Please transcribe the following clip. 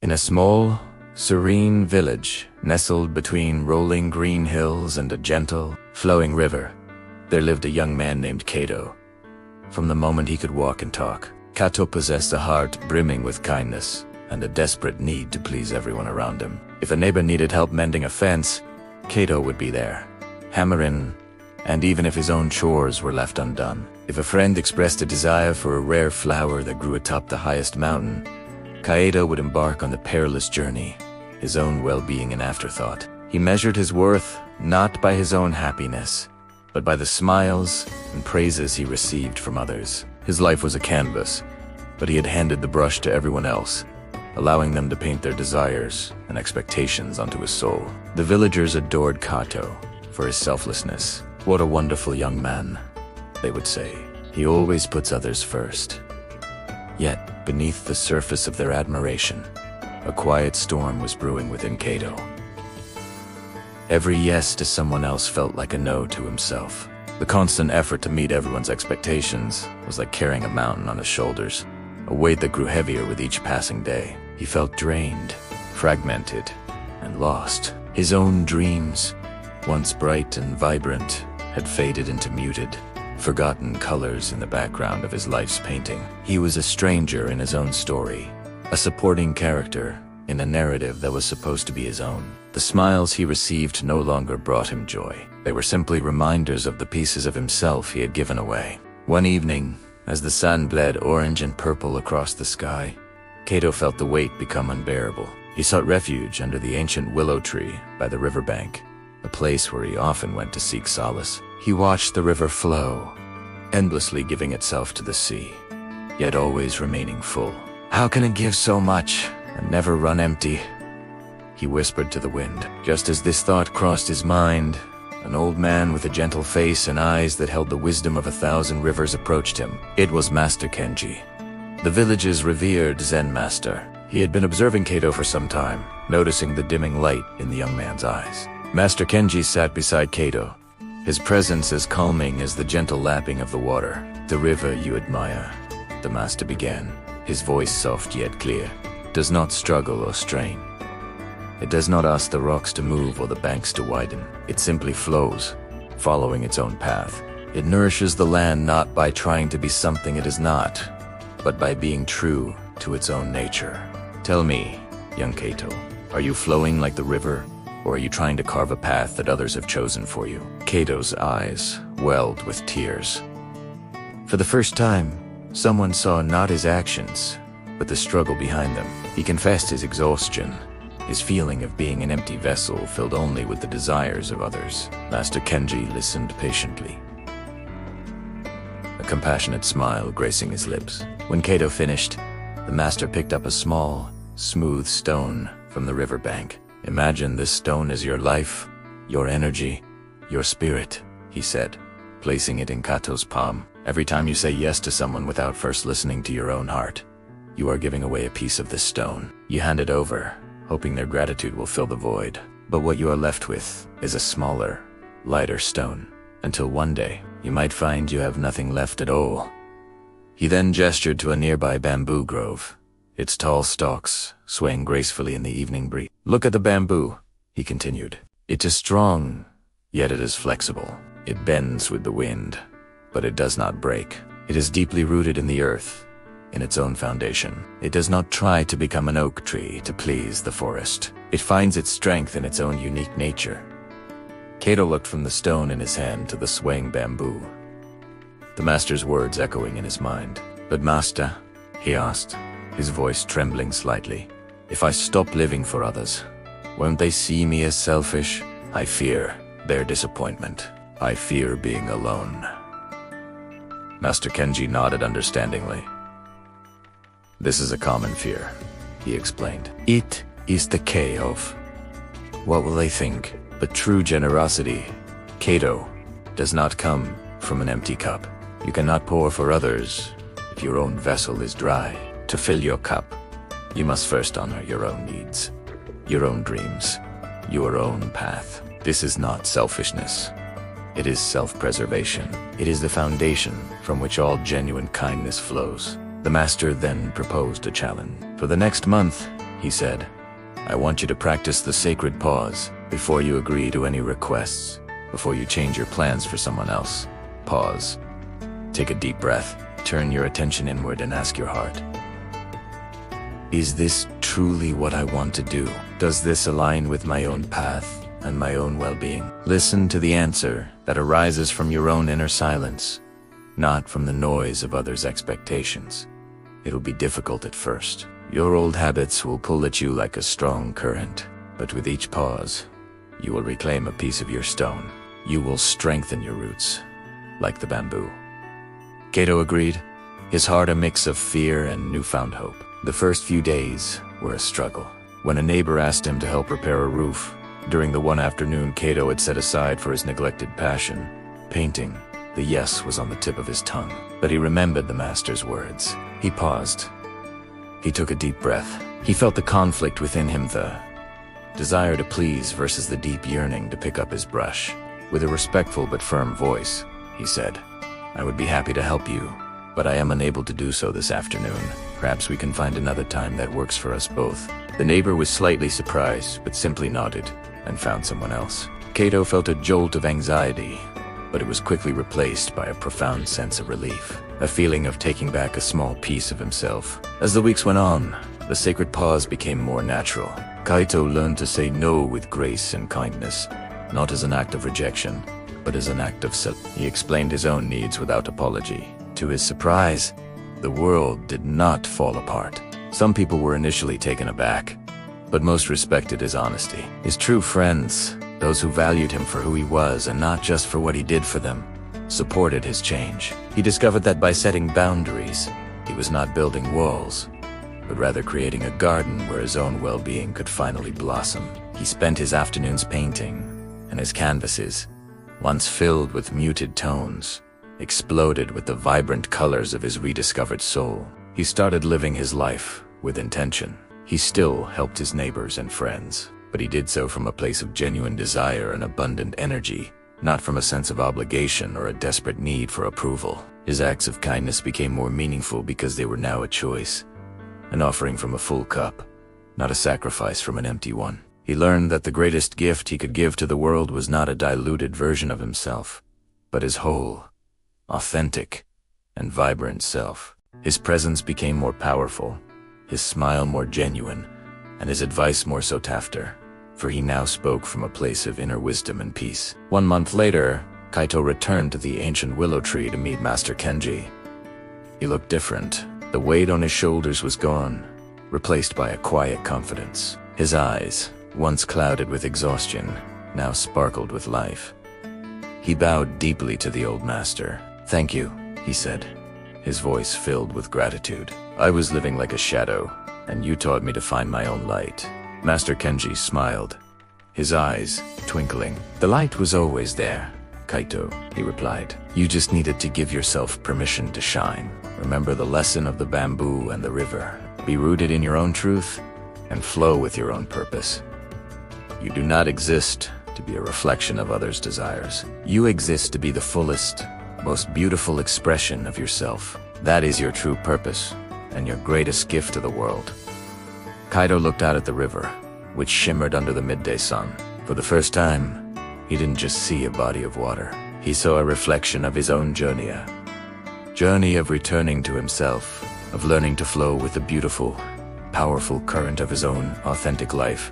In a small, serene village, nestled between rolling green hills and a gentle, flowing river, there lived a young man named Kato. From the moment he could walk and talk, Kato possessed a heart brimming with kindness and a desperate need to please everyone around him. If a neighbor needed help mending a fence, Kato would be there, hammer in, and even if his own chores were left undone. If a friend expressed a desire for a rare flower that grew atop the highest mountain, Kato would embark on the perilous journey, his own well-being an afterthought. He measured his worth not by his own happiness, but by the smiles and praises he received from others. His life was a canvas, but he had handed the brush to everyone else, allowing them to paint their desires and expectations onto his soul. The villagers adored Kato for his selflessness. "What a wonderful young man," they would say. "He always puts others first." Yet, beneath the surface of their admiration, a quiet storm was brewing within Kato. Every yes to someone else felt like a no to himself. The constant effort to meet everyone's expectations was like carrying a mountain on his shoulders, a weight that grew heavier with each passing day. He felt drained, fragmented, and lost. His own dreams, once bright and vibrant, had faded into muted, forgotten colors in the background of his life's painting. He was a stranger in his own story, a supporting character in a narrative that was supposed to be his own. The smiles he received no longer brought him joy. They were simply reminders of the pieces of himself he had given away. One evening, as the sun bled orange and purple across the sky, Kato felt the weight become unbearable. He sought refuge under the ancient willow tree by the riverbank, a place where he often went to seek solace. He watched the river flow, endlessly giving itself to the sea, yet always remaining full. "How can it give so much and never run empty?" he whispered to the wind. Just as this thought crossed his mind, an old man with a gentle face and eyes that held the wisdom of 1,000 rivers approached him. It was Master Kenji, the village's revered Zen master. He had been observing Kato for some time, noticing the dimming light in the young man's eyes. Master Kenji sat beside Kato, his presence as calming as the gentle lapping of the water. "The river you admire," the master began, his voice soft yet clear, "does not struggle or strain. It does not ask the rocks to move or the banks to widen. It simply flows, following its own path. It nourishes the land not by trying to be something it is not, but by being true to its own nature. Tell me, young Kato, are you flowing like the river, or are you trying to carve a path that others have chosen for you?" Kato's eyes welled with tears. For the first time, someone saw not his actions, but the struggle behind them. He confessed his exhaustion, his feeling of being an empty vessel filled only with the desires of others. Master Kenji listened patiently, a compassionate smile gracing his lips. When Kato finished, the master picked up a small, smooth stone from the riverbank. "Imagine this stone as your life, your energy, your spirit," he said, placing it in Kato's palm. "Every time you say yes to someone without first listening to your own heart, you are giving away a piece of this stone. You hand it over, hoping their gratitude will fill the void. But what you are left with is a smaller, lighter stone, until one day you might find you have nothing left at all." He then gestured to a nearby bamboo grove, its tall stalks swaying gracefully in the evening breeze. "Look at the bamboo," he continued. "It is strong, yet it is flexible. It bends with the wind, but it does not break. It is deeply rooted in the earth, in its own foundation. It does not try to become an oak tree to please the forest. It finds its strength in its own unique nature." Kato looked from the stone in his hand to the swaying bamboo, the master's words echoing in his mind. "But master," he asked, his voice trembling slightly, "if I stop living for others, won't they see me as selfish? I fear their disappointment. I fear being alone." Master Kenji nodded understandingly. "This is a common fear," he explained. "It is the K of what will they think? But true generosity, Kato, does not come from an empty cup. You cannot pour for others if your own vessel is dry. To fill your cup, you must first honor your own needs, your own dreams, your own path. This is not selfishness. It is self-preservation. It is the foundation from which all genuine kindness flows." The master then proposed a challenge. For the next month, he said. I want you to practice the sacred pause before you agree to any requests, before you change your plans for someone else. Pause. Take a deep breath. Turn your attention inward and ask your heart. Is this truly what I want to do? Does this align with my own path and my own well-being? Listen to the answer that arises from your own inner silence, not from the noise of others' expectations. It'll be difficult at first. Your old habits will pull at you like a strong current, but with each pause, you will reclaim a piece of your stone. You will strengthen your roots, like the bamboo. Kato agreed, his heart a mix of fear and newfound hope. The first few days were a struggle. When a neighbor asked him to help repair a roof, during the one afternoon Kato had set aside for his neglected passion, painting, the yes was on the tip of his tongue. But he remembered the master's words. He paused. He took a deep breath. He felt the conflict within him, the desire to please versus the deep yearning to pick up his brush. With a respectful but firm voice, he said, I would be happy to help you, but I am unable to do so this afternoon. Perhaps we can find another time that works for us both. The neighbor was slightly surprised, but simply nodded and found someone else. Kato felt a jolt of anxiety, but it was quickly replaced by a profound sense of relief, a feeling of taking back a small piece of himself. As the weeks went on, the sacred pause became more natural. Kaito learned to say no with grace and kindness, not as an act of rejection, but as an act of self. He explained his own needs without apology. To his surprise, the world did not fall apart. Some people were initially taken aback, but most respected his honesty. His true friends, those who valued him for who he was and not just for what he did for them, supported his change. He discovered that by setting boundaries, he was not building walls, but rather creating a garden where his own well-being could finally blossom. He spent his afternoons painting, and his canvases, once filled with muted tones, exploded with the vibrant colors of his rediscovered soul. He started living his life with intention. He still helped his neighbors and friends, but he did so from a place of genuine desire and abundant energy, not from a sense of obligation or a desperate need for approval. His acts of kindness became more meaningful because they were now a choice, an offering from a full cup, not a sacrifice from an empty one. He learned that the greatest gift he could give to the world was not a diluted version of himself, but his whole, authentic, and vibrant self. His presence became more powerful, his smile more genuine, and his advice more sought after, for he now spoke from a place of inner wisdom and peace. 1 month later, Kaito returned to the ancient willow tree to meet Master Kenji. He looked different. The weight on his shoulders was gone, replaced by a quiet confidence. His eyes, once clouded with exhaustion, now sparkled with life. He bowed deeply to the old master. Thank you, he said, his voice filled with gratitude. I was living like a shadow, and you taught me to find my own light. Master Kenji smiled, his eyes twinkling. The light was always there, Kaito, he replied. You just needed to give yourself permission to shine. Remember the lesson of the bamboo and the river. Be rooted in your own truth and flow with your own purpose. You do not exist to be a reflection of others' desires. You exist to be the fullest, most beautiful expression of yourself. That is your true purpose and your greatest gift to the world. Kaito looked out at the river, which shimmered under the midday sun. For the first time, he didn't just see a body of water. He saw a reflection of his own journey, a journey of returning to himself, of learning to flow with the beautiful, powerful current of his own authentic life.